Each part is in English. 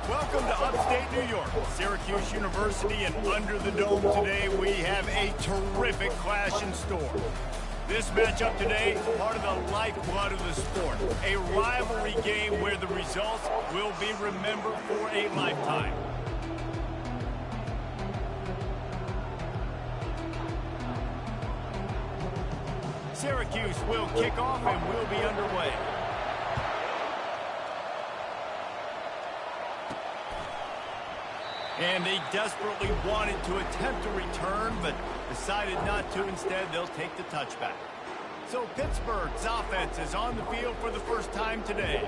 Welcome to upstate New York, Syracuse University, and under the dome today we have a terrific clash in store. This matchup today, part of the lifeblood of the sport, a rivalry game where the results will be remembered for a lifetime. Syracuse will kick off and will be underway. And they desperately wanted to attempt a return, but decided not to. Instead, they'll take the touchback. So Pittsburgh's offense is on the field for the first time today.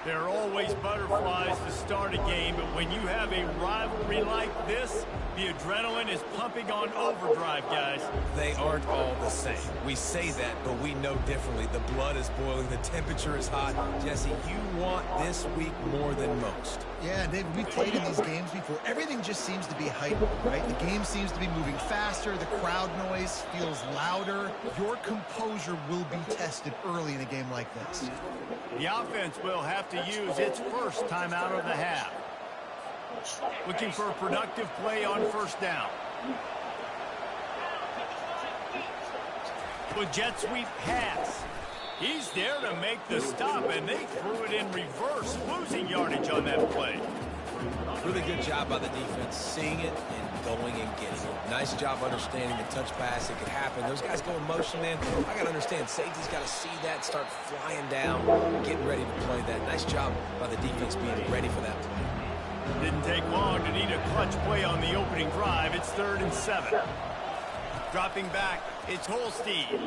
There are always butterflies to start a game, but when you have a rivalry like this, the adrenaline is pumping on overdrive, guys. They aren't all the same. We say that, but we know differently. The blood is boiling, the temperature is hot. Jesse, you want this week more than most. Yeah, David, we've played in these games before. Everything just seems to be heightened, right? The game seems to be moving faster. The crowd noise feels louder. Your composure will be tested early in a game like this. The offense will have to use its first timeout of the half. Looking for a productive play on first down. With jet sweep pass. He's there to make the stop, and they threw it in reverse, losing yardage on that play. Really good job by the defense, seeing it and going and getting it. Nice job understanding the touch pass. It could happen. Those guys go in motion, man. I got to understand, safety's got to see that, start flying down, getting ready to play that. Nice job by the defense being ready for that play. Didn't take long to need a clutch play on the opening drive. It's 3rd and 7. Dropping back, it's Holstein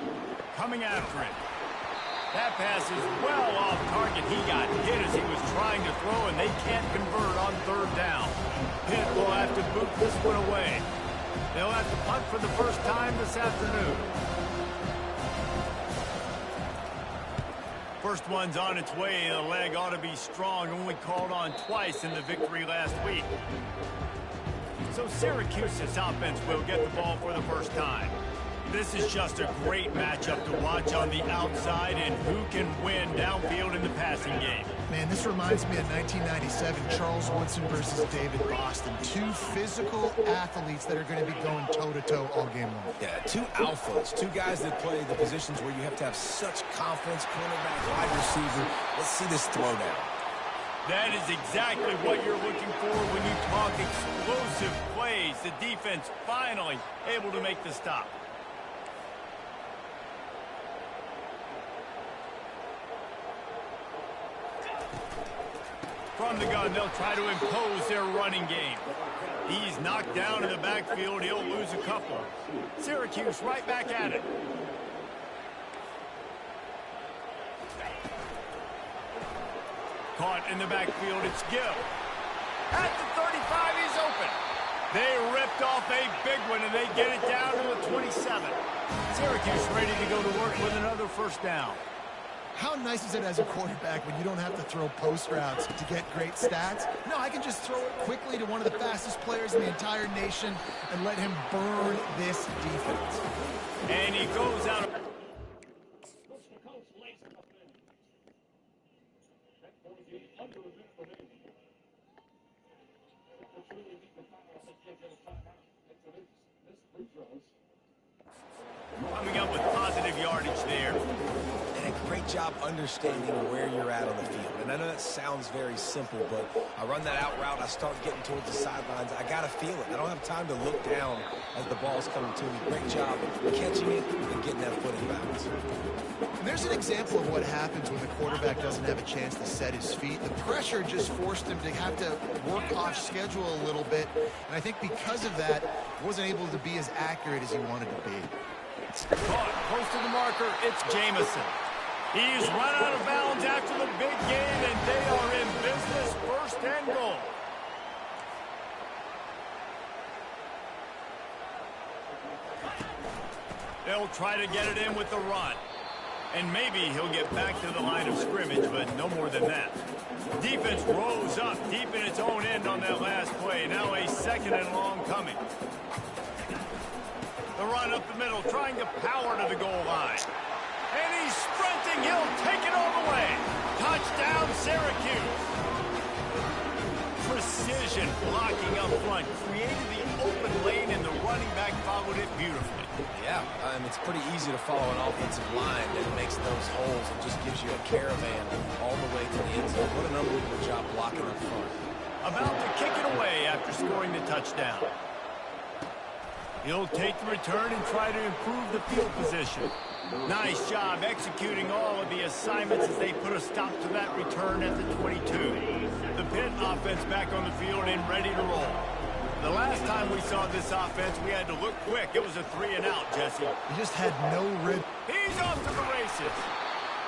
coming after it. That pass is well off target. He got hit as he was trying to throw, and they can't convert on 3rd down. Pitt will have to boot this one away. They'll have to punt for the first time this afternoon. First one's on its way. The leg ought to be strong. Only called on twice in the victory last week. So Syracuse's offense will get the ball for the first time. This is just a great matchup to watch on the outside, and who can win downfield in the passing game. Man, this reminds me of 1997, Charles Woodson versus David Boston. Two physical athletes that are going to be going toe-to-toe all game long. Yeah, two alphas, two guys that play the positions where you have to have such confidence, cornerback, wide receiver. Let's see this throwdown. That is exactly what you're looking for when you talk explosive plays. The defense finally able to make the stop. From the gun, they'll try to impose their running game. He's knocked down in the backfield. He'll lose a couple. Syracuse right back at it. Caught in the backfield, it's Gill. At the 35, he's open. They ripped off a big one, and they get it down to the 27. Syracuse ready to go to work with another first down. How nice is it as a quarterback when you don't have to throw post routes to get great stats? No, I can just throw it quickly to one of the fastest players in the entire nation and let him burn this defense. And he goes out. Coming up with positive yardage there. And a great job understanding where you're at on the field. And I know that sounds very simple, but I run that out route, I start getting towards the sidelines. I got to feel it. I don't have time to look down as the ball's coming to me. Great job catching it and getting that foot in bounds. And there's an example of what happens when the quarterback doesn't have a chance to set his feet. The pressure just forced him to have to work off schedule a little bit. And I think because of that, he wasn't able to be as accurate as he wanted to be. Caught close to the marker, it's Jamison. He's run out of bounds after the big game, and they are in business, 1st and goal. They'll try to get it in with the run. And maybe he'll get back to the line of scrimmage, but no more than that. Defense rose up deep in its own end on that last play. Now a 2nd and long coming. The run up the middle, trying to power to the goal line. And he's sprinting. He'll take it all the way. Touchdown, Syracuse. precision blocking up front, created the open lane, and the running back followed it beautifully. Yeah, it's pretty easy to follow an offensive line that makes those holes and just gives you a caravan all the way to the end zone. What an unbelievable job blocking up front. About to kick it away after scoring the touchdown. He'll take the return and try to improve the field position. Nice job executing all of the assignments as they put a stop to that return at the 22. The Pitt offense back on the field and ready to roll. The last time we saw this offense, we had to look quick. It was a 3-and-out, Jesse. He just had no rib. He's off to the races.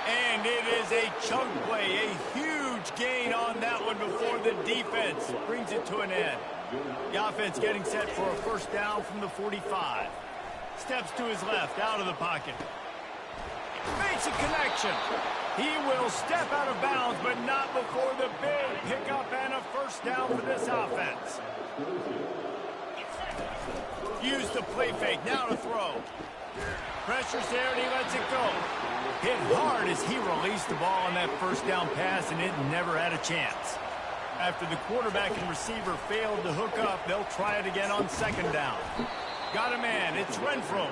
And it is a chunk play, a huge gain on that one before the defense brings it to an end. The offense getting set for a first down from the 45. Steps to his left, out of the pocket. Makes a connection. He will step out of bounds, but not before the big pickup and a first down for this offense. Use the play fake, now to throw. Pressure's there and he lets it go. Hit hard as he released the ball on that first down pass, and it never had a chance. After the quarterback and receiver failed to hook up, they'll try it again on second down. Got a man, it's Renfro.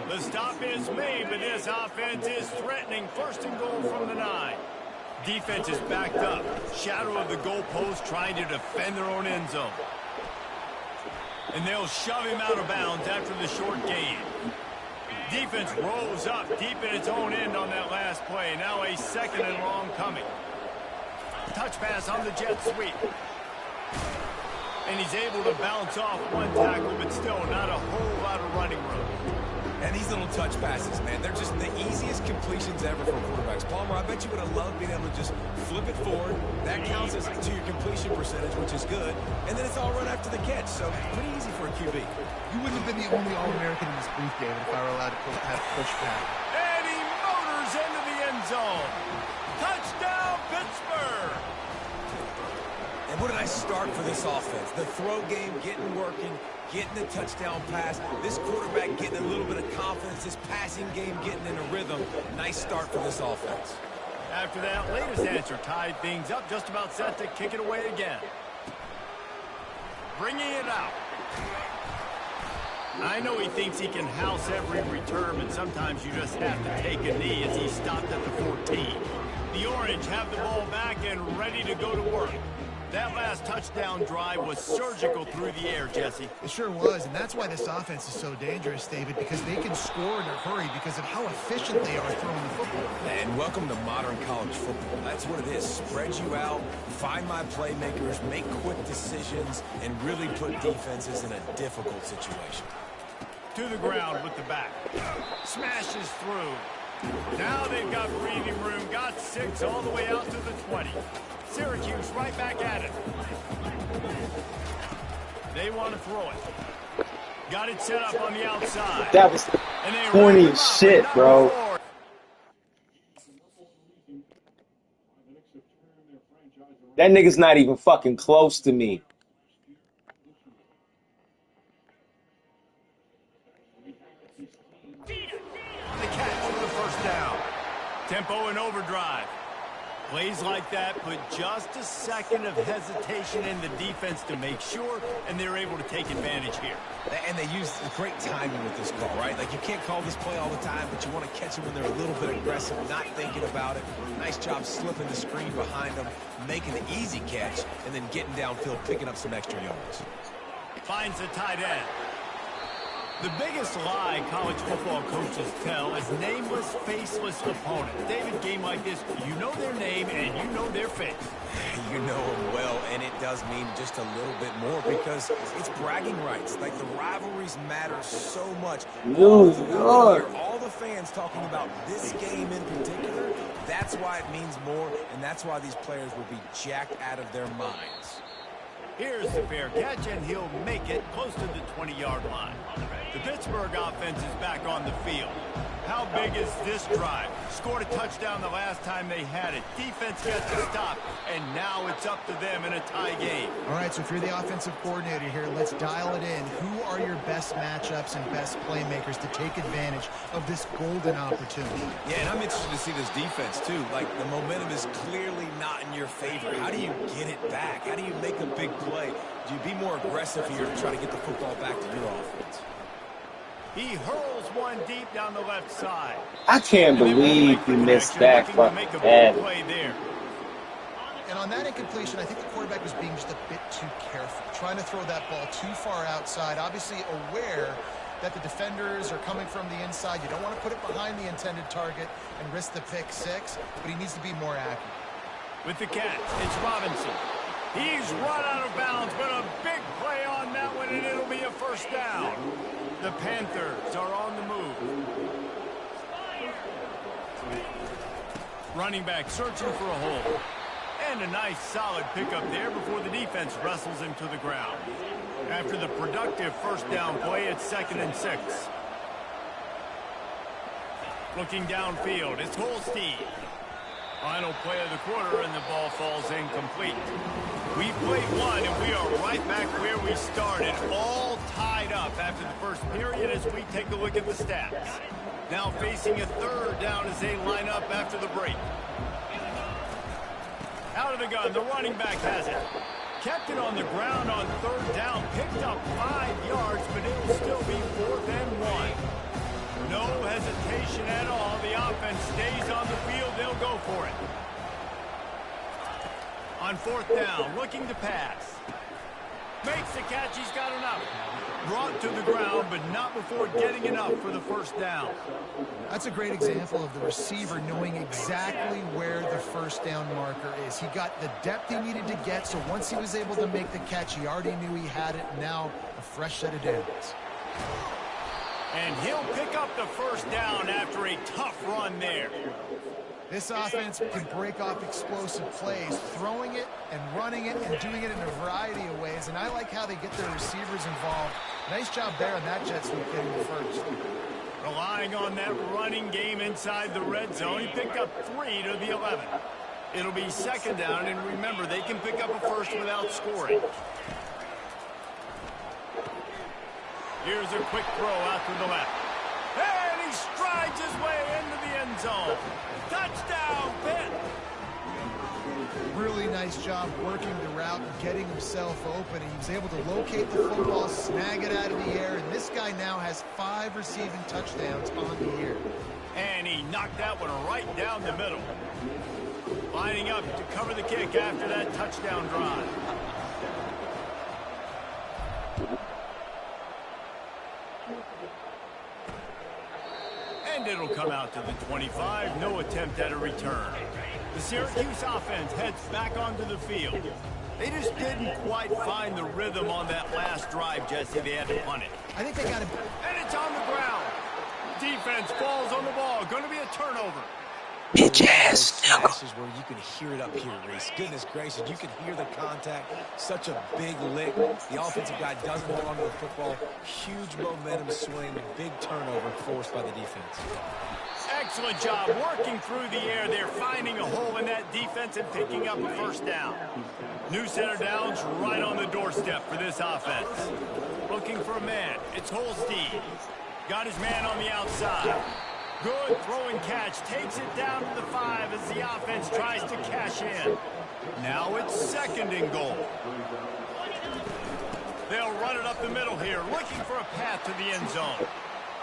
The stop is made, but this offense is threatening. First and goal from the 9. Defense is backed up. Shadow of the goalpost trying to defend their own end zone. And they'll shove him out of bounds after the short gain. Defense rolls up deep in its own end on that last play. Now a second and long coming. Touch pass on the jet sweep. And he's able to bounce off one tackle, but still not a whole lot of running room. And these little touch passes, man, they're just the easiest completions ever for quarterbacks. Palmer, I bet you would have loved being able to just flip it forward. That counts as to your completion percentage, which is good. And then it's all run after the catch, so pretty easy for a QB. You wouldn't have been the only All-American in this brief, David, if I were allowed to have push back. And he motors into the end zone. Touchdown, Pittsburgh! And what a nice start for this offense. The throw game getting working, getting the touchdown pass. This quarterback getting a little bit of confidence. This passing game getting in a rhythm. Nice start for this offense. After that latest answer tied things up, just about set to kick it away again. Bringing it out. I know he thinks he can house every return, but sometimes you just have to take a knee as he stopped at the 14. The Orange have the ball back and ready to go to work. That last touchdown drive was surgical through the air, Jesse. It sure was, and that's why this offense is so dangerous, David, because they can score in a hurry because of how efficient they are throwing the football. And welcome to modern college football. That's what it is. Spread you out, find my playmakers, make quick decisions, and really put defenses in a difficult situation. To the ground with the back. Smashes through. Now they've got breathing room. Got 6 all the way out to the 20. Syracuse right back at it. They want to throw it. Got it set up on the outside. That was corny as shit, bro. That nigga's not even fucking close to me. The catch for the first down. Tempo and overdrive. Plays like that put just a second of hesitation in the defense to make sure, and they're able to take advantage here. And they use great timing with this call, right? Like, you can't call this play all the time, but you want to catch them when they're a little bit aggressive, not thinking about it. Nice job slipping the screen behind them, making the easy catch, and then getting downfield, picking up some extra yards. Finds the tight end. The biggest lie college football coaches tell is nameless, faceless opponents. David, game like this, you know their name and you know their face. You know them well, and it does mean just a little bit more because it's bragging rights. Like, the rivalries matter so much. All the fans talking about this game in particular, that's why it means more, and that's why these players will be jacked out of their minds. Here's the fair catch, and he'll make it close to the 20-yard line. The Pittsburgh offense is back on the field. How big is this drive? Scored a touchdown the last time they had it. Defense gets a stop, and now it's up to them in a tie game. All right, so if you're the offensive coordinator here, let's dial it in. Who are your best matchups and best playmakers to take advantage of this golden opportunity? Yeah, and I'm interested to see this defense, too. Like, the momentum is clearly not in your favor. How do you get it back? How do you make a big play? Do you be more aggressive here to try to get the football back to your offense? He hurls one deep down the left side. I can't believe he missed that fucking bad play there. And on that incompletion, I think the quarterback was being just a bit too careful, trying to throw that ball too far outside, obviously aware that the defenders are coming from the inside. You don't want to put it behind the intended target and risk the pick six, but he needs to be more accurate. With the catch, it's Robinson. He's run out of bounds, but a big play on that one, and it'll be a first down. The Panthers are on the move. Running back searching for a hole. And a nice solid pickup there before the defense wrestles him to the ground. After the productive first down play, it's 2nd and 6. Looking downfield, it's Holstein. Final play of the quarter, and the ball falls incomplete. We played one, and we are right back where we started, all tied up after the first period as we take a look at the stats. Now facing a third down as they line up after the break. Out of the gun, the running back has it. Kept it on the ground on third down, picked up 5 yards, but it'll still be 4th and 1. No hesitation at all. The offense stays on the field. They'll go for it. On 4th down, looking to pass. Makes the catch. He's got enough. Brought to the ground, but not before getting enough for the first down. That's a great example of the receiver knowing exactly where the first down marker is. He got the depth he needed to get, so once he was able to make the catch, he already knew he had it. Now, a fresh set of downs. And he'll pick up the first down after a tough run there. This offense can break off explosive plays, throwing it and running it and doing it in a variety of ways. And I like how they get their receivers involved. Nice job there on that jet sweep getting the first. Relying on that running game inside the red zone, he picked up 3 to the 11. It'll be 2nd down, and remember, they can pick up a first without scoring. Here's a quick throw out to the left. And he strides his way into the end zone. Touchdown, Pitt! Really nice job working the route and getting himself open. He was able to locate the football, snag it out of the air, and this guy now has 5 receiving touchdowns on the year. And he knocked that one right down the middle. Lining up to cover the kick after that touchdown drive. And it'll come out to the 25. No attempt at a return. The Syracuse offense heads back onto the field. They just didn't quite find the rhythm on that last drive, Jesse. They had to punt it. I think they got it. And it's on the ground. Defense falls on the ball. Going to be a turnover. Bitch ass nigga. Where you can hear it up here, Reese. Goodness gracious, you can hear the contact. Such a big lick. The offensive guy doesn't hold on to the football. Huge momentum swing. Big turnover forced by the defense. Excellent job working through the air. They're finding a hole in that defense and picking up a first down. New center downs right on the doorstep for this offense. Looking for a man. It's Holstein. Got his man on the outside. Good throwing catch. Takes it down to the 5 as the offense tries to cash in. Now it's 2nd and goal. They'll run it up the middle here, looking for a path to the end zone.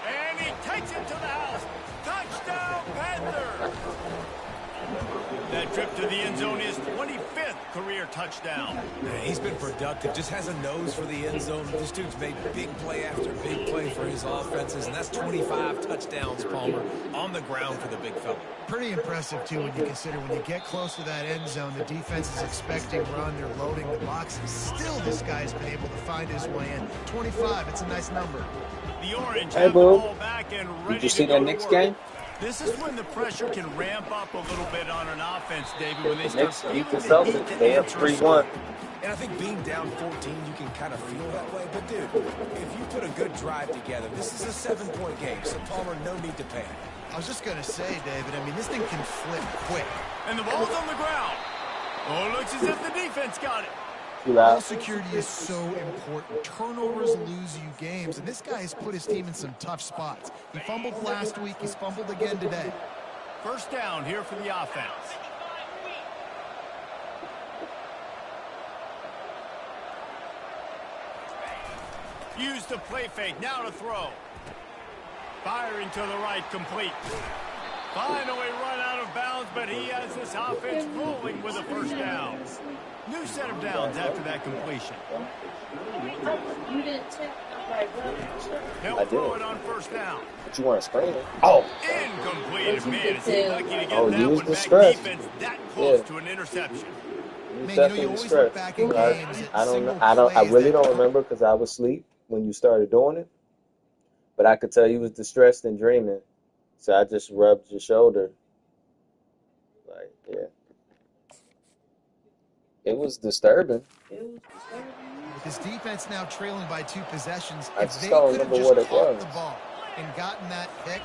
And he takes it to the house. Touchdown, Panthers! That trip to the end zone is 25th career touchdown. Man, he's been productive, just has a nose for the end zone. This dude's made big play after big play for his offenses, and that's 25 touchdowns, Palmer, on the ground for the big fella. Pretty impressive, too, when you consider when you get close to that end zone, the defense is expecting run, they're loading the boxes. Still, this guy's been able to find his way in. 25, it's a nice number. The Orange Hey, have the boo. ball back and ready Did you to see go that to Knicks work. game? This is when the pressure can ramp up a little bit on an offense, David, when they start Knicks beat feeling the the heat Celtics. to They up answer a 3-1. score. And I think being down 14, you can kind of feel that way. But, dude, if you put a good drive together, this is a 7-point game, so Palmer, no need to panic. I was just going to say, David, I mean, this thing can flip quick. And the ball's on the ground. Oh, it looks as if the defense got it. Ball security is so important. Turnovers lose you games, and this guy has put his team in some tough spots. He fumbled last week. He's fumbled again today. First down here for the offense. Use the play fake. Now to throw. Firing to the right, complete. Finally run out of bounds, but he has this offense rolling with a first down. New set of downs after that completion. He'll throw it on first down. But you want to screen it? Oh. Incomplete. Man, is he lucky to get that use one the back. stress. Defense that close to an interception. Man, you always look back in games at I really don't remember because I was asleep when you started doing it. But I could tell you was distressed and dreaming. So I just rubbed your shoulder. Like, yeah. It was disturbing. His defense now trailing by 2 possessions. I If just they don't could have remember just what it caught was. the ball and gotten that pick,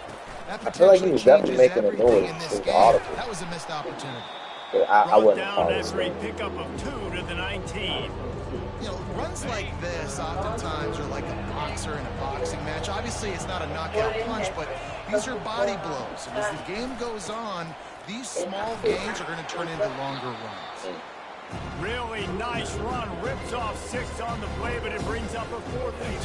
that I feel like he potentially was definitely changes making a everything noise. in It this was game. audible. That was a missed opportunity. But I Brought wouldn't down call it after a screen. pickup of 2 to the 19. You know, runs like this oftentimes are like a boxer in a boxing match. Obviously, it's not a knockout punch, but these are body blows. And as the game goes on, these small gains are going to turn into longer runs. Really nice run. Rips off 6 on the play, but it brings up a 4th and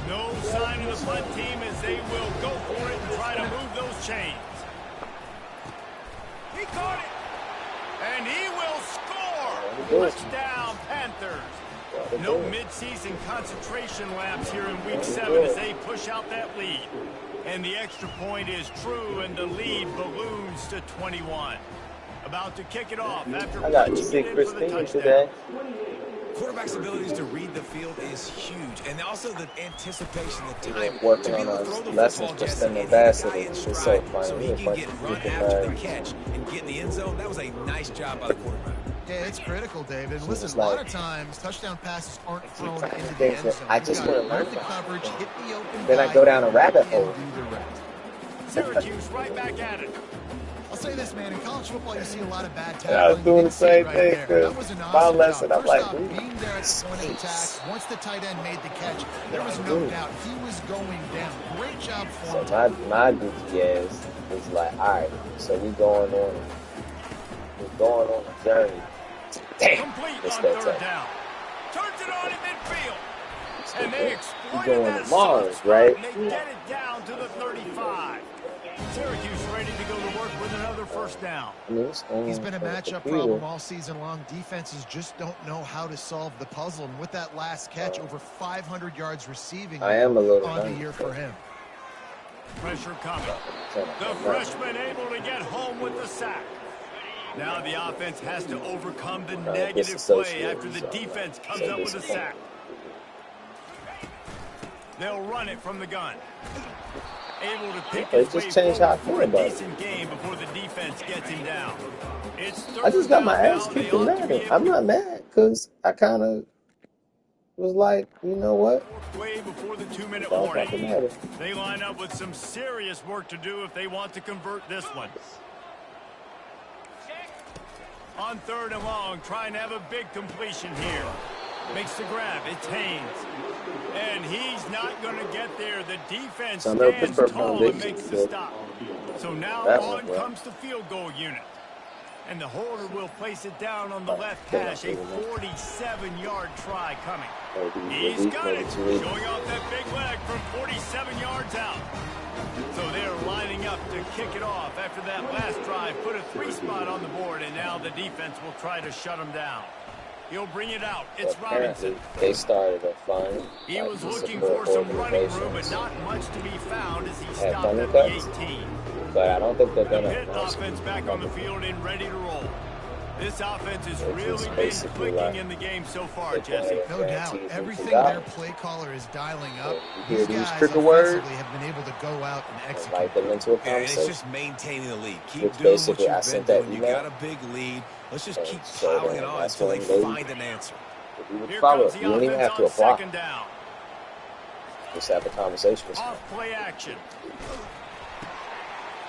2. No sign of the punt team as they will go for it and try to move those chains. He caught it. And he will score. Touchdown, Panthers. No midseason concentration lapse here in week 7 as they push out that lead. And the extra point is true, and the lead balloons to 21. About to kick it off after I got punching it in for the 16 touchdown. today. Quarterback's abilities to read the field is huge, and also the anticipation, the time Working to be on able to our throw the lessons football, for Jesse, sending and hit the ambassadors. guy in It's so stride, funny. so he It's can like get you run can, after the catch and get in the end zone. That was a nice job by the quarterback. Yeah, it's critical, David. Listen, just a lot like- of times touchdown passes aren't thrown trying to into the think end that zone. I You've just got wanna to learn read the about coverage, hit the open Then I guy, go down a rabbit and hole. do the rest. Syracuse right back at it. I'll say this, man. In college football, you see a lot of bad tackling. Yeah, I was doing You the can see it same right thing, there. cause That was an my awesome lesson, job. I'm First like, off, ooh, being there at the point of attack, once the tight end made the catch, there was no doubt he was going down. Great job for him. So my goofy ass was like, all right, so we're going on a journey. Damn, Complete it's on that 3rd time. down. Turns it on in midfield. And they We're exploited going that to soft Mars, spot, right? and they get it down to the 35. Syracuse ready to go to work with another first down. I mean, it's on He's been a the matchup computer. problem all season long. Defenses just don't know how to solve the puzzle. And with that last catch, over 500 yards receiving I am a little on the hungry. year for him. Pressure coming. The freshman able to get home with the sack. Now the offense has to overcome the negative play after the defense comes up with a sack. They'll run it from the gun. Able to pick his way just changed how I forward feel for a about it. decent game before the defense gets him down. It's I just got my third ass down. They kicked in ought to be Madden. able I'm not mad because I kind of was like, you know what? way before the 2-minute Don't warning. fucking matter. They line up with some serious work to do if they want to convert this one. On 3rd and long, trying to have a big completion here. Makes the grab. It's Haynes. And he's not going to get there. The defense So no stands Pittsburgh tall and foundation makes the good. stop. So now That on went well. comes the field goal unit. And the holder will place it down on the left Okay, hash. A that's good 47-yard try coming. Maybe He's got it. maybe two. Showing off that big leg from 47 yards out. So they're lining up to kick it off after that last drive. Put a 3-spot on the board, and now the defense will try to shut him down. He'll bring it out. It's Apparently, Robinson. they started a fun. He like, was to looking support for some running room, but organizations. not much to be found as he Have stopped funny at the cuts. 18. But I don't think they're The gonna Pitt announce offense back on the field and ready to roll. This offense has It's really just been basically clicking like in the game so far, they Jesse. playing No doubt. guarantees and Everything keep their out. play caller is dialing up, You hear these these guys trigger words offensively have been able to go out and and execute. like them into a Yeah, and it's conversation. just maintaining the lead. Keep Which doing what basically I you've been sent that doing. You email. got a big lead. Let's just And keep so piling it then on that's until they when they find an answer. if you would Here follow comes up. the You don't even offense have to on apply. second down. Just have a conversation with someone. Off play action.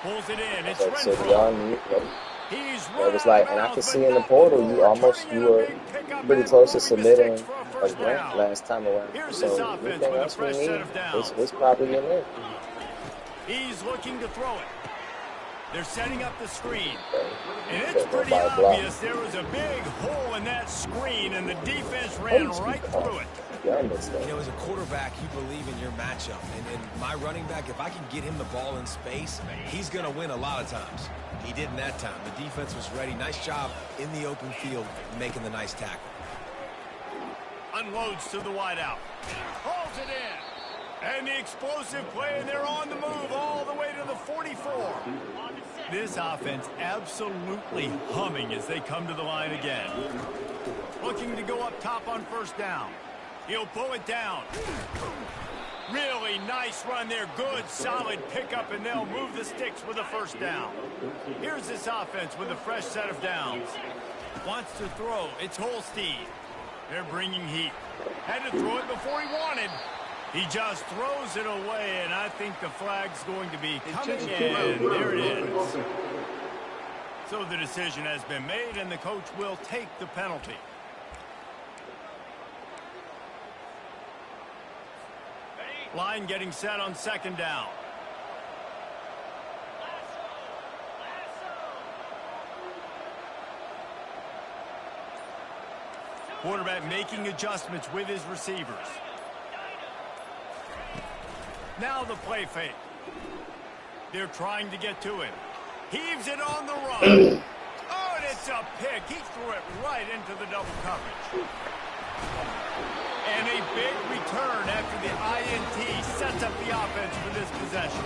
Pulls it in. It's So y'all knew, He's it was like, and I could see in the portal, you were pretty close to submitting a grant last time around. Here's So this offense anything with a else we fresh need, set of downs. it's probably in there. He's looking to throw it. They're setting up the screen. Okay. And it's But pretty nobody blocked. obvious there was a big hole in that screen, and the defense ran right through it. Y'all missed You that. know, as a quarterback, you believe in your matchup. And my running back, if I can get him the ball in space, he's going to win a lot of times. He didn't that time. The defense was ready. Nice job in the open field making the nice tackle. Unloads to the wideout. Hauls it in. And the explosive play, and they're on the move all the way to the 44. This offense absolutely humming as they come to the line again. Looking to go up top on first down. He'll pull it down. Really nice run there. Good, solid pickup, and they'll move the sticks with a first down. Here's this offense with a fresh set of downs. Wants to throw. It's Holstein. They're bringing heat. Had to throw it before he wanted. He just throws it away, and I think the flag's going to be coming in. There it is. So the decision has been made, and the coach will take the penalty. Line getting set on second down. Quarterback making adjustments with his receivers. Now the play fake. They're trying to get to him. Heaves it on the run. Oh, and it's a pick. He threw it right into the double coverage. And a big return after the INT sets up the offense for this possession.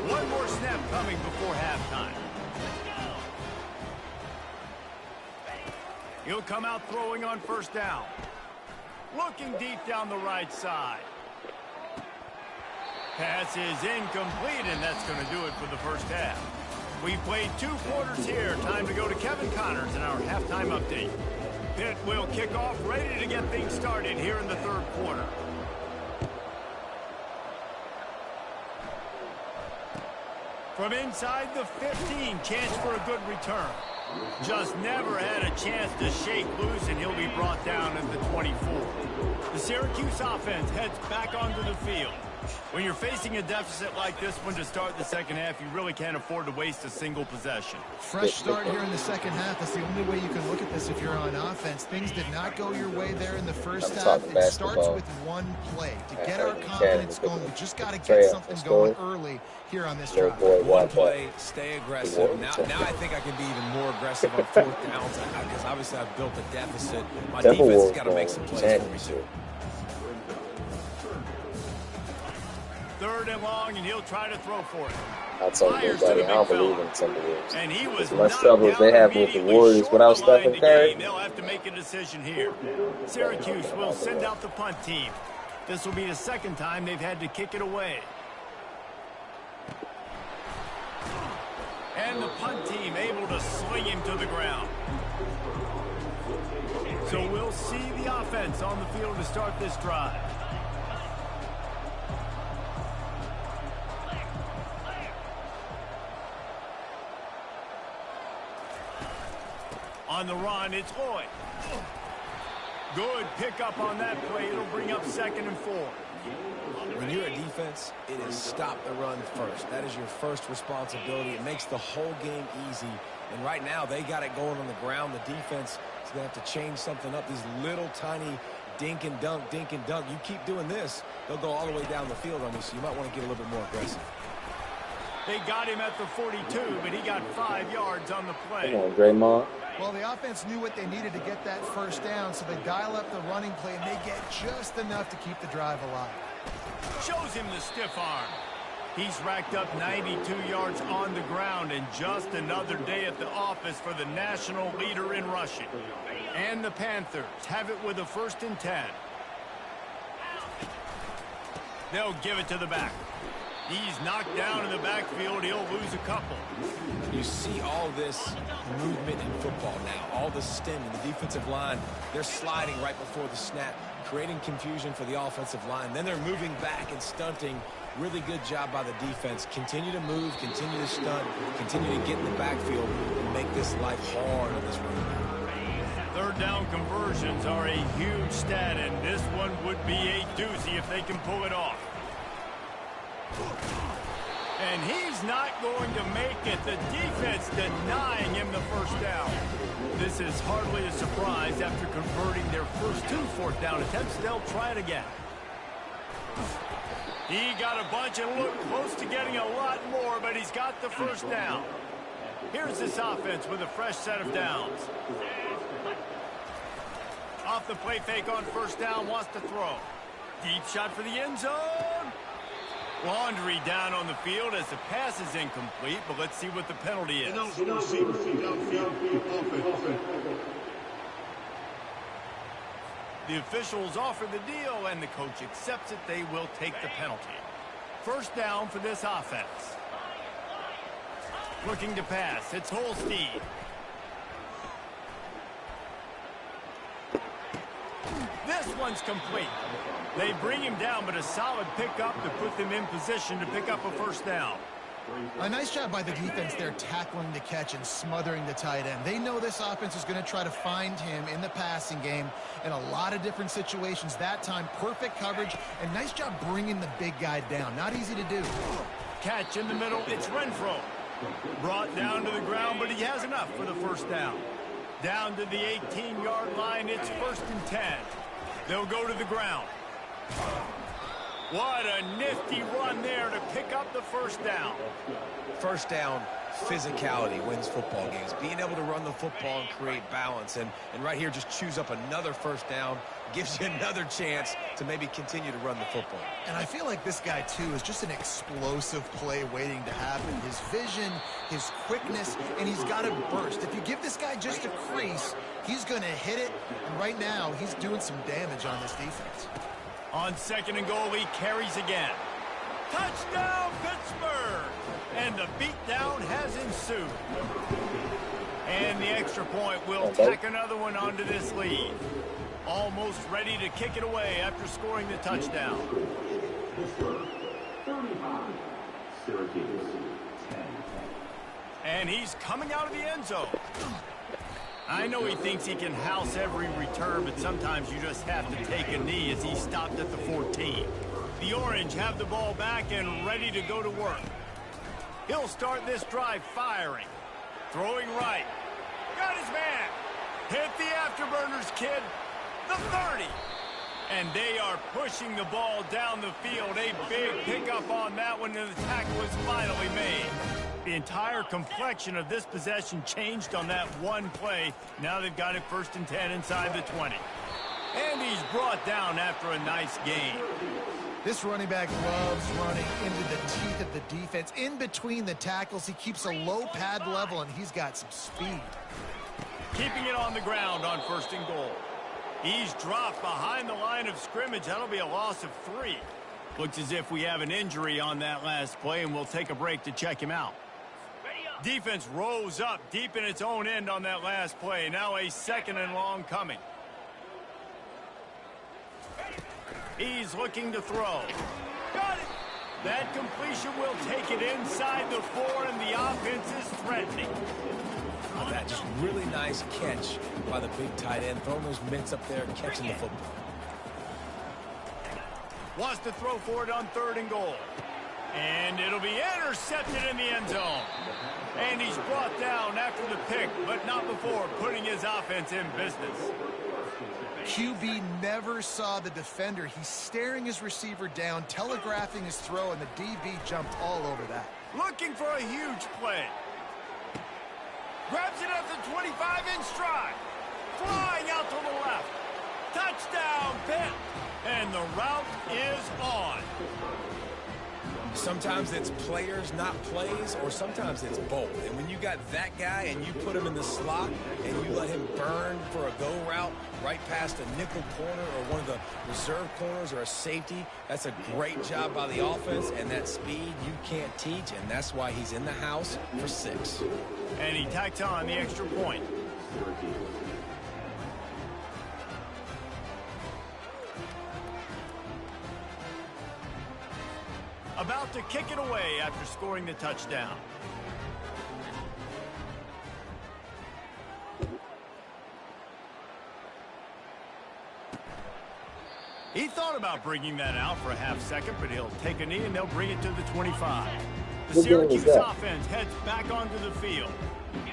One more snap coming before halftime. He'll come out throwing on first down. Looking deep down the right side. Pass is incomplete, and that's going to do it for the first half. We've played 2 quarters here. Time to go to Kevin Connors in our halftime update. Pitt will kick off, ready to get things started here in the third quarter. From inside the 15, chance for a good return. Just never had a chance to shake loose, and he'll be brought down at the 24. The Syracuse offense heads back onto the field. When you're facing a deficit like this one to start the second half, you really can't afford to waste a single possession. Fresh start here in the second half. That's the only way you can look at this if you're on offense. Things did not go your way there in the first half. It starts with one play. To get our confidence going, we just got to get something going early here on this drive. One play, stay aggressive. Now I think I can be even more aggressive on fourth downs because obviously I've built a deficit. My defense has got to make some plays for me too. Third and long, and he'll try to throw for it. I told everybody, I don't believe in Timberwolves. And he was as much trouble as they have with the Warriors without Stephen Curry. They'll have to make a decision here. Syracuse will send out the punt team. This will be the second time they've had to kick it away. And the punt team able to sling him to the ground. So we'll see the offense on the field to start this drive. On the run, it's Lloyd. Good pickup on that play. It'll bring up 2nd and 4. When you're a defense, it is stop the run first. That is your first responsibility. It makes the whole game easy. And right now, they got it going on the ground. The defense is going to have to change something up. These little tiny dink and dunk, dink and dunk. You keep doing this, they'll go all the way down the field on you, so you might want to get a little bit more aggressive. They got him at the 42, but he got 5 yards on the play. Come on, Draymond. Well, the offense knew what they needed to get that first down, so they dial up the running play, and they get just enough to keep the drive alive. Shows him the stiff arm. He's racked up 92 yards on the ground and just another day at the office for the national leader in rushing. And the Panthers have it with a 1st and 10. They'll give it to the back. He's knocked down in the backfield. He'll lose a couple. You see all this movement in football now, all the stemming, the defensive line. They're sliding right before the snap, creating confusion for the offensive line. Then they're moving back and stunting. Really good job by the defense. Continue to move, continue to stunt, continue to get in the backfield and make this life hard on this running back. 3rd down conversions are a huge stat, and this one would be a doozy if they can pull it off. And he's not going to make it. The defense denying him the 1st down. This is hardly a surprise after converting their first 2 4th down attempts. They'll try it again. He got a bunch and looked close to getting a lot more, but he's got the 1st down. Here's this offense with a fresh set of downs. Off the play fake on 1st down, wants to throw. Deep shot for the end zone. Laundry down on the field as the pass is incomplete, but let's see what the penalty is. The officials offer the deal, and the coach accepts it. They will take the penalty. 1st down for this offense. Looking to pass. It's Holstein. This one's complete. They bring him down, but a solid pickup to put them in position to pick up a 1st down. A nice job by the defense there, tackling the catch and smothering the tight end. They know this offense is going to try to find him in the passing game in a lot of different situations. That time, perfect coverage, and nice job bringing the big guy down. Not easy to do. Catch in the middle. It's Renfro. Brought down to the ground, but he has enough for the 1st down. Down to the 18-yard line. It's 1st and 10. They'll go to the ground. What a nifty run there to pick up the 1st down. 1st down, physicality wins football games. Being able to run the football and create balance. And right here, just choose up another 1st down. Gives you another chance to maybe continue to run the football. And I feel like this guy, too, is just an explosive play waiting to happen. His vision, his quickness, and he's got a burst. If you give this guy just a crease, he's going to hit it. And right now, he's doing some damage on this defense. On 2nd and goal, he carries again. Touchdown, Pittsburgh! And the beatdown has ensued. And the extra point will tack another one onto this lead. Almost ready to kick it away after scoring the touchdown. And he's coming out of the end zone. I know he thinks he can house every return, but sometimes you just have to take a knee as he stopped at the 14. The Orange have the ball back and ready to go to work. He'll start this drive firing. Throwing right. Got his man. Hit the afterburners, kid. The 30. And they are pushing the ball down the field. A big pickup on that one, and the tackle is finally made. The entire complexion of this possession changed on that one play. Now they've got it 1st and 10 inside the 20. And he's brought down after a nice gain. This running back loves running into the teeth of the defense. In between the tackles, he keeps a low pad level, and he's got some speed. Keeping it on the ground on 1st and goal. He's dropped behind the line of scrimmage. That'll be a loss of 3. Looks as if we have an injury on that last play, and we'll take a break to check him out. Defense rose up deep in its own end on that last play. Now a 2nd and long coming. He's looking to throw. Got it. That completion will take it inside the 4, and the offense is threatening. Oh, that just really nice catch by the big tight end. Throwing those mitts up there, catching the football. Wants to throw for it on 3rd and goal. And it'll be intercepted in the end zone. And he's brought down after the pick, but not before putting his offense in business. QB never saw the defender. He's staring his receiver down, telegraphing his throw, and the DB jumped all over that. Looking for a huge play. Grabs it at the 25 in stride. Flying out to the left. Touchdown, Pitt. And the route is on. Sometimes it's players, not plays, or sometimes it's both. And when you got that guy and you put him in the slot and you let him burn for a go route right past a nickel corner or one of the reserve corners or a safety, that's a great job by the offense, and that speed you can't teach, and that's why he's in the house for 6. And he tacks on the extra point. About to kick it away after scoring the touchdown. He thought about bringing that out for a half second, but he'll take a knee and they'll bring it to the 25. The Syracuse offense heads back onto the field.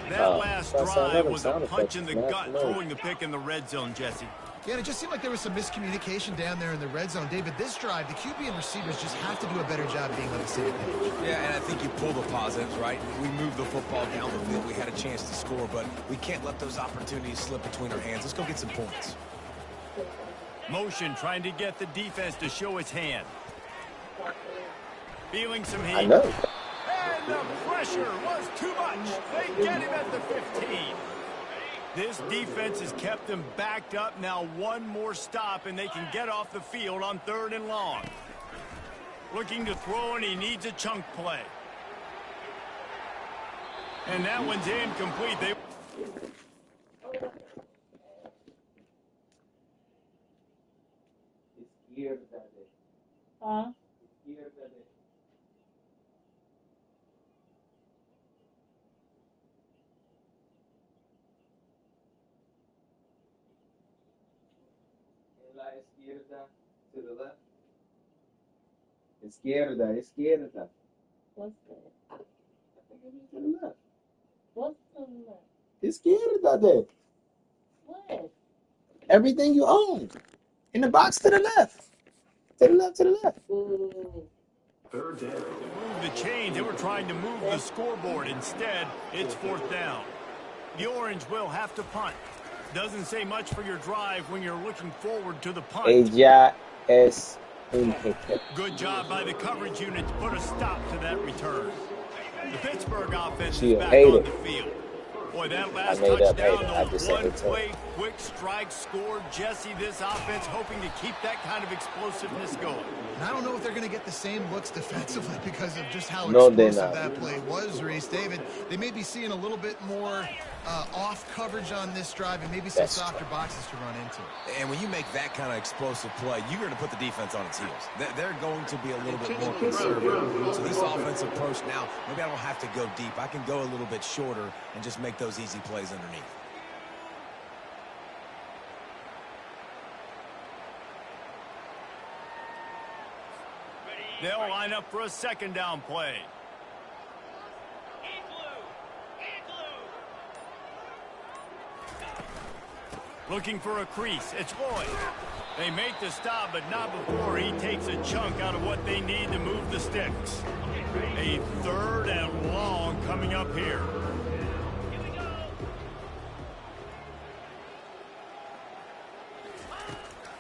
That last drive was a punch in the gut, throwing the pick in the red zone, Jesse. Yeah, and it just seemed like there was some miscommunication down there in the red zone. David, this drive, the QB and receivers just have to do a better job being on the same page. Yeah, and I think you pull the positives, right? We moved the football down the field. We had a chance to score, but we can't let those opportunities slip between our hands. Let's go get some points. Motion trying to get the defense to show its hand. Feeling some heat. I know. And the pressure was too much. They get him at the 15. This defense has kept them backed up. Now one more stop, and they can get off the field on 3rd and long. Looking to throw, and he needs a chunk play. And that one's incomplete. Huh? To the left. Izquierda, izquierda. What's that? To the left. What's the left? Izquierda there. What? Everything you own. In the box to the left. To the left, to the left. Ooh. Move the chains. They were trying to move the scoreboard. Instead, it's 4th down. The Orange will have to punt. Doesn't say much for your drive when you're looking forward to the punt. Ella es un jefe. Good job by the coverage unit to put a stop to that return. The Pittsburgh offense She'll is back hate on it. the field. Boy, that last made up touchdown, hate it. I the just said it too. one-play quick strike score. Jesse, this offense hoping to keep that kind of explosiveness going. And I don't know if they're going to get the same looks defensively because of just how No, they're explosive not. that play was, Reese. David, they may be seeing a little bit more off coverage on this drive and maybe some That's softer boxes to run into. And when you make that kind of explosive play, you're going to put the defense on its heels. They're going to be a little bit more conservative. So this offensive approach now, maybe I don't have to go deep. I can go a little bit shorter and just make those easy plays underneath. They'll line up for a 2nd down play. Looking for a crease. It's Lloyd. They make the stop, but not before he takes a chunk out of what they need to move the sticks. A 3rd and long coming up here.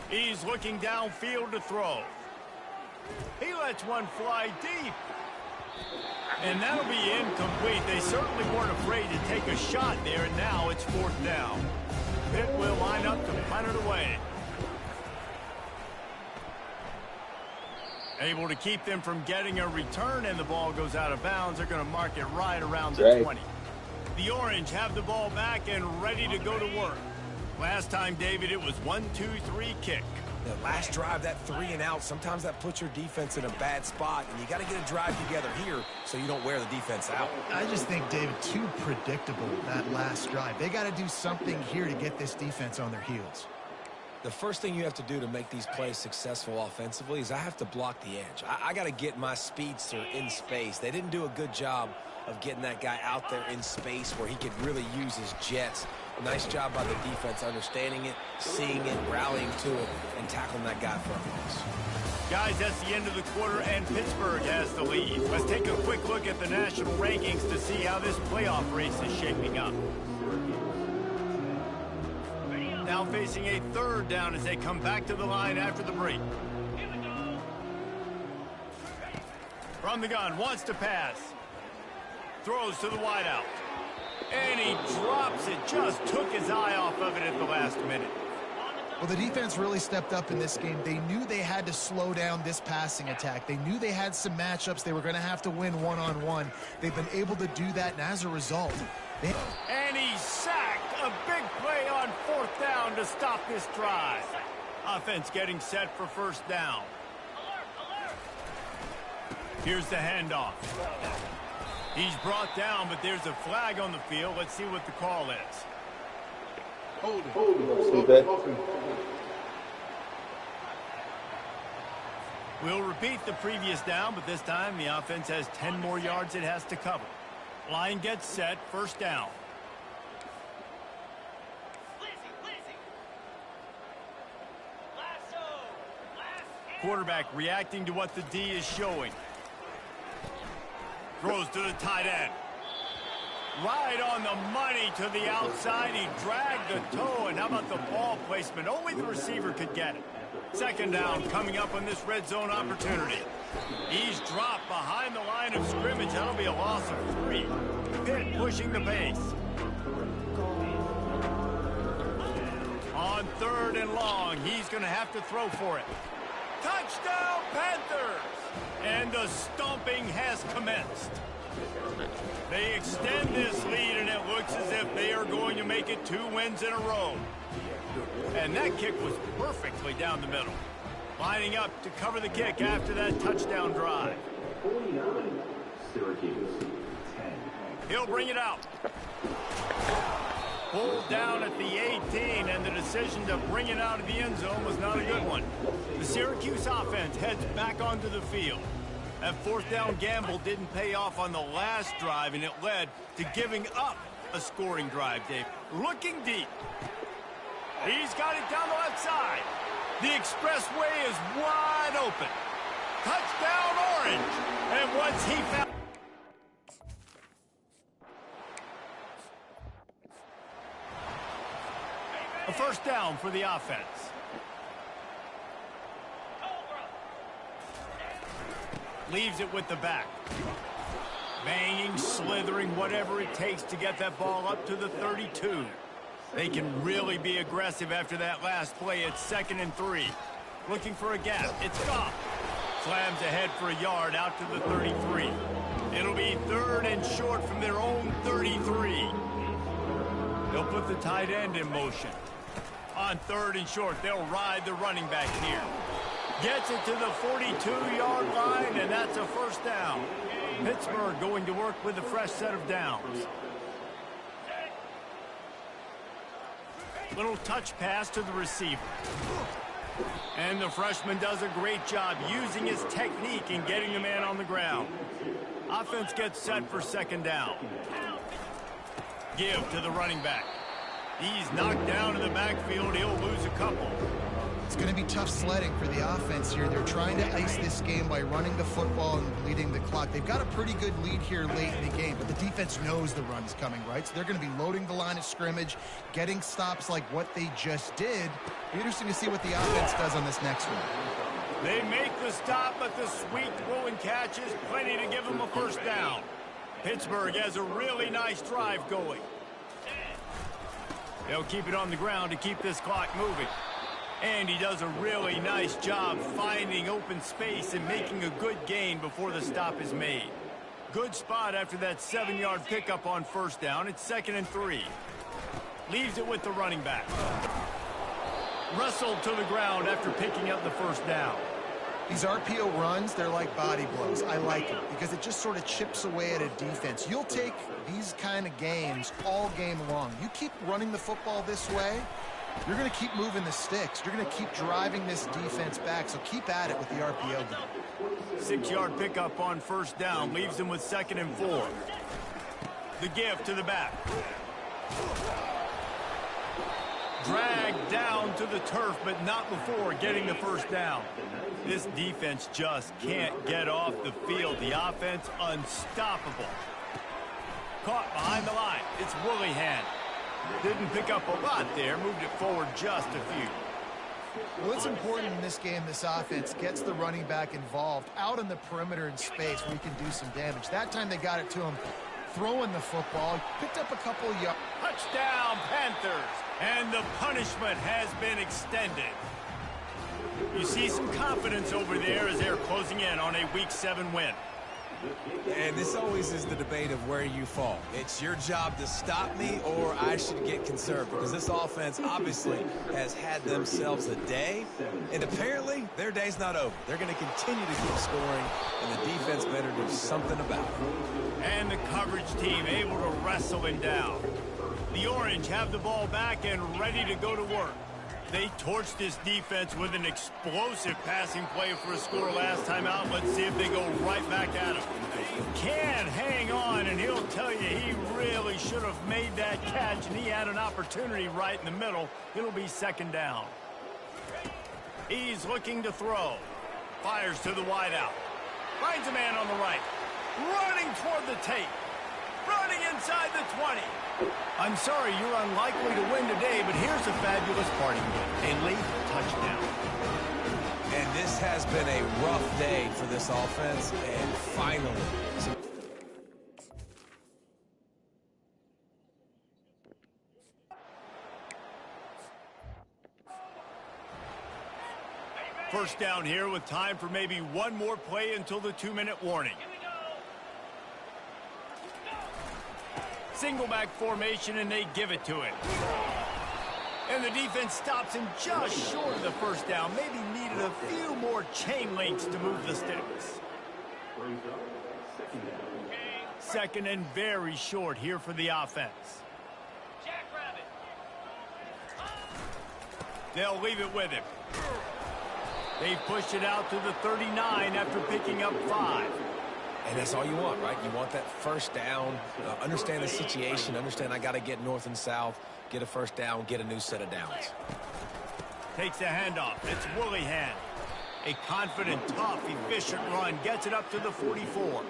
He's looking downfield to throw. He lets one fly deep. And that'll be incomplete. They certainly weren't afraid to take a shot there, and now it's 4th down. Pitt will line up to punt it away. Able to keep them from getting a return, and the ball goes out of bounds. They're going to mark it right around the 20. The Orange have the ball back and ready to go to work. Last time, David, it was 1-2-3 kick. The last drive, that 3 and out, sometimes that puts your defense in a bad spot, and you got to get a drive together here so you don't wear the defense out. I just think, David, too predictable that last drive. They got to do something here to get this defense on their heels. The first thing you have to do to make these plays successful offensively is I have to block the edge. I got to get my speedster in space. They didn't do a good job of getting that guy out there in space where he could really use his jets. Nice job by the defense understanding it, seeing it, rallying to it, and tackling that guy for a loss. Guys, that's the end of the quarter, and Pittsburgh has the lead. Let's take a quick look at the national rankings to see how this playoff race is shaping up. Now facing a 3rd down as they come back to the line after the break. From the gun, wants to pass. Throws to the wideout. And he drops it. Just took his eye off of it at the last minute. Well, the defense really stepped up in this game. They knew they had to slow down this passing attack. They knew they had some matchups they were going to have to win one-on-one. They've been able to do that, and as a result... And he sacked. A big play on 4th down to stop this drive. Offense getting set for 1st down. Here's the handoff. He's brought down, but there's a flag on the field. Let's see what the call is. See that? We'll repeat the previous down, but this time the offense has 10 more yards it has to cover. Line gets set, 1st down. Quarterback reacting to what the D is showing. Throws to the tight end. Right on the money to the outside. He dragged the toe, and how about the ball placement? Only the receiver could get it. 2nd down coming up on this red zone opportunity. He's dropped behind the line of scrimmage. That'll be a loss of 3. Pitt pushing the pace. On 3rd and long, he's going to have to throw for it. Touchdown, Panthers! And the stomping has commenced. They extend this lead, and it looks as if they are going to make it 2 wins in a row. And that kick was perfectly down the middle. Lining up to cover the kick after that touchdown drive. 49, Syracuse, 10. He'll bring it out. Pulled down at the 18, and the decision to bring it out of the end zone was not a good one. The Syracuse offense heads back onto the field. That 4th down gamble didn't pay off on the last drive, and it led to giving up a scoring drive, Dave. Looking deep. He's got it down the left side. The expressway is wide open. Touchdown, Orange. And once he found... a 1st down for the offense. Leaves it with the back. Banging, slithering, whatever it takes to get that ball up to the 32. They can really be aggressive after that last play. It's 2nd and 3. Looking for a gap. It's Goff. Slams ahead for a yard out to the 33. It'll be 3rd and short from their own 33. They'll put the tight end in motion. On 3rd and short, they'll ride the running back here. Gets it to the 42-yard line, and that's a 1st down. Pittsburgh going to work with a fresh set of downs. Little touch pass to the receiver. And the freshman does a great job using his technique and getting the man on the ground. Offense gets set for 2nd down. Give to the running back. He's knocked down in the backfield. He'll lose a couple. It's going to be tough sledding for the offense here. They're trying to ice this game by running the football and bleeding the clock. They've got a pretty good lead here late in the game, but the defense knows the run's coming, right? So they're going to be loading the line of scrimmage, getting stops like what they just did. Be interesting to see what the offense does on this next one. They make the stop, but the sweet throw and catch is plenty to give them a 1st down. Pittsburgh has a really nice drive going. They'll keep it on the ground to keep this clock moving. And he does a really nice job finding open space and making a good gain before the stop is made. Good spot after that 7-yard pickup on 1st down. It's 2nd and 3. Leaves it with the running back. Wrestled to the ground after picking up the 1st down. These RPO runs, they're like body blows. I like it because it just sort of chips away at a defense. You'll take these kind of games all game long. You keep running the football this way, you're going to keep moving the sticks. You're going to keep driving this defense back, so keep at it with the RPO game. 6-yard pickup on 1st down leaves them with 2nd and 4. The give to the back. Dragged down to the turf, but not before getting the 1st down. This defense just can't get off the field. The offense unstoppable. Caught behind the line. It's Woolleyhan. Didn't pick up a lot there. Moved it forward just a few. Well, it's important in this game this offense gets the running back involved out on the perimeter in space where he can do some damage. That time they got it to him throwing the football. Picked up a couple of yards. Touchdown, Panthers. And the punishment has been extended. You see some confidence over there as they're closing in on a Week 7 win. And this always is the debate of where you fall. It's your job to stop me or I should get conserved, because this offense obviously has had themselves a day, and apparently their day's not over. They're going to continue to keep scoring, and the defense better do something about it. And the coverage team able to wrestle him down. The Orange have the ball back and ready to go to work. They torched this defense with an explosive passing play for a score last time out. Let's see if they go right back at him. Can hang on, and he'll tell you he really should have made that catch, and he had an opportunity right in the middle. It'll be second down. He's looking to throw. Fires to the wideout. Finds a man on the right. Running toward the tape. Running inside the 20. I'm sorry you're unlikely to win today, but here's a fabulous parting gift. A late touchdown. And this has been a rough day for this offense, and finally. First down here with time for maybe one more play until the 2-minute warning. Single back formation, and they give it to him. And the defense stops him just short of the first down. Maybe needed a few more chain links to move the sticks. Second and very short here for the offense. They'll leave it with him. They pushed it out to the 39 after picking up 5. And that's all you want, right? You want that first down, understand the situation, understand I got to get north and south, get a first down, get a new set of downs. Takes a handoff. It's Willihan. A confident, tough, efficient run. Gets it up to the 44.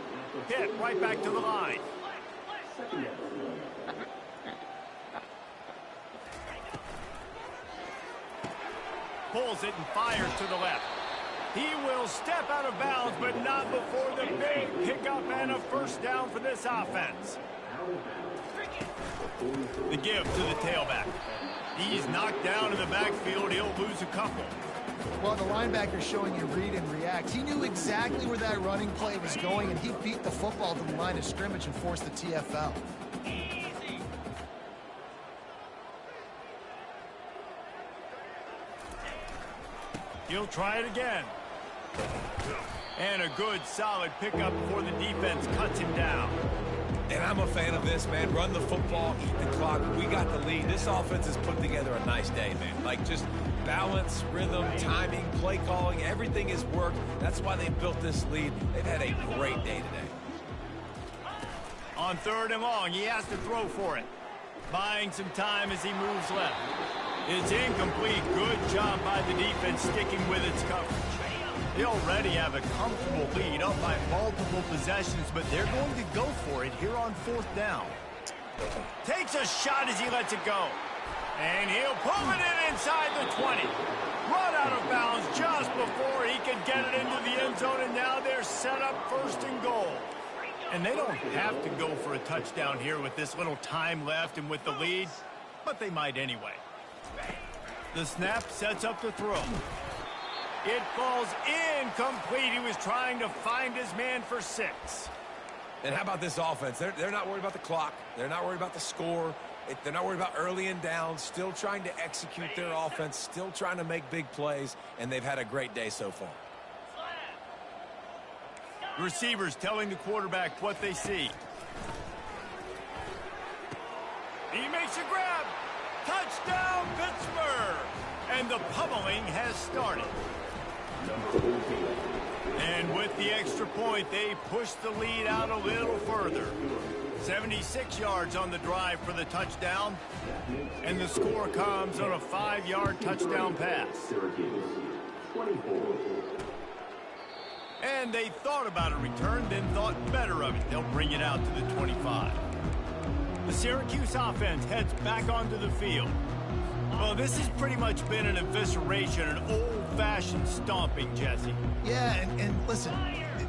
Hit right back to the line. Pulls it and fires to the left. He will step out of bounds, but not before the big pickup and a first down for this offense. The give to the tailback. He's knocked down in the backfield. He'll lose a couple. Well, the linebacker's showing you read and react. He knew exactly where that running play was going, and he beat the football to the line of scrimmage and forced the TFL. He'll try it again. And a good, solid pickup before the defense cuts him down. And I'm a fan of this, man. Run the football, eat the clock. We got the lead. This offense has put together a nice day, man. Like, just balance, rhythm, timing, play calling, everything has worked. That's why they built this lead. They've had a great day today. On 3rd and long, he has to throw for it. Buying some time as he moves left. It's incomplete. Good job by the defense sticking with its coverage. They already have a comfortable lead up by multiple possessions, but they're going to go for it here on 4th down. Takes a shot as he lets it go. And he'll pull it in inside the 20. Run out of bounds just before he could get it into the end zone, and now they're set up 1st and goal. And they don't have to go for a touchdown here with this little time left and with the lead, but they might anyway. The snap sets up the throw. It falls incomplete. He was trying to find his man for 6. And how about this offense? They're not worried about the clock. They're not worried about the score. They're not worried about early and down. Still trying to execute their offense. Still trying to make big plays. And they've had a great day so far. The receivers telling the quarterback what they see. He makes a grab. Touchdown, Pittsburgh! And the pummeling has started. And with the extra point, they push the lead out a little further. 76 yards on the drive for the touchdown. And the score comes on a 5-yard touchdown pass. And they thought about a return, then thought better of it. They'll bring it out to the 25. The Syracuse offense heads back onto the field. Well, this has pretty much been an evisceration, an old-fashioned stomping, Jesse. Yeah, and listen,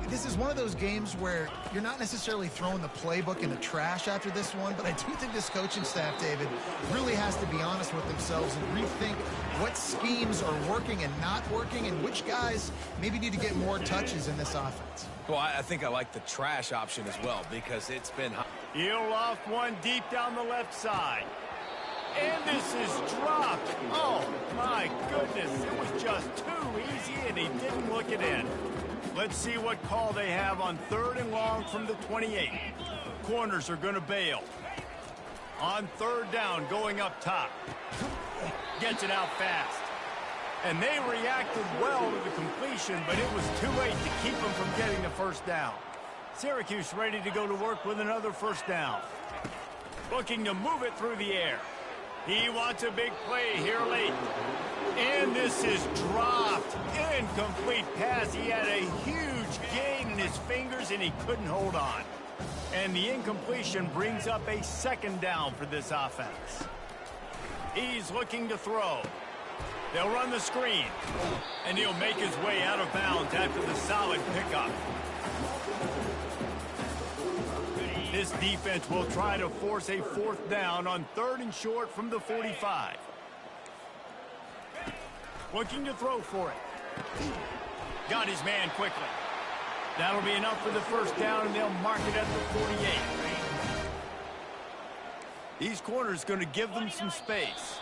this is one of those games where you're not necessarily throwing the playbook in the trash after this one, but I do think this coaching staff, David, really has to be honest with themselves and rethink what schemes are working and not working and which guys maybe need to get more touches in this offense. Well, I think I like the trash option as well because it's been hot. He'll off one deep down the left side. And this is dropped. Oh, my goodness. It was just too easy, and he didn't look it in. Let's see what call they have on 3rd and long from the 28. Corners are going to bail. On 3rd down, going up top. Gets it out fast. And they reacted well to the completion, but it was too late to keep them from getting the first down. Syracuse ready to go to work with another first down. Looking to move it through the air. He wants a big play here late. And this is dropped. Incomplete pass. He had a huge gain in his fingers, and he couldn't hold on. And the incompletion brings up a 2nd down for this offense. He's looking to throw. They'll run the screen. And he'll make his way out of bounds after the solid pickup. This defense will try to force a 4th down on 3rd and short from the 45. Looking to throw for it. Got his man quickly. That'll be enough for the first down, and they'll mark it at the 48. These corners going to give them some space.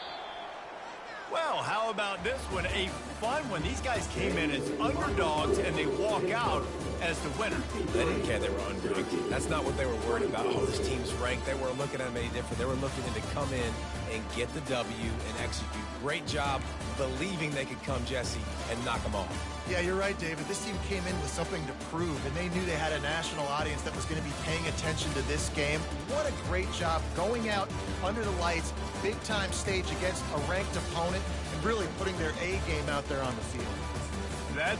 Well, how about this one? A fun one. These guys came in as underdogs, and they walk out as the winner. They didn't care they were underranked. That's not what they were worried about. Oh, this team's ranked. They weren't looking at them any different. They were looking to come in and get the W and execute. Great job believing they could come, Jesse, and knock them off. Yeah, you're right, David. This team came in with something to prove, and they knew they had a national audience that was going to be paying attention to this game. What a great job going out under the lights, big-time stage against a ranked opponent, and really putting their A game out there on the field. That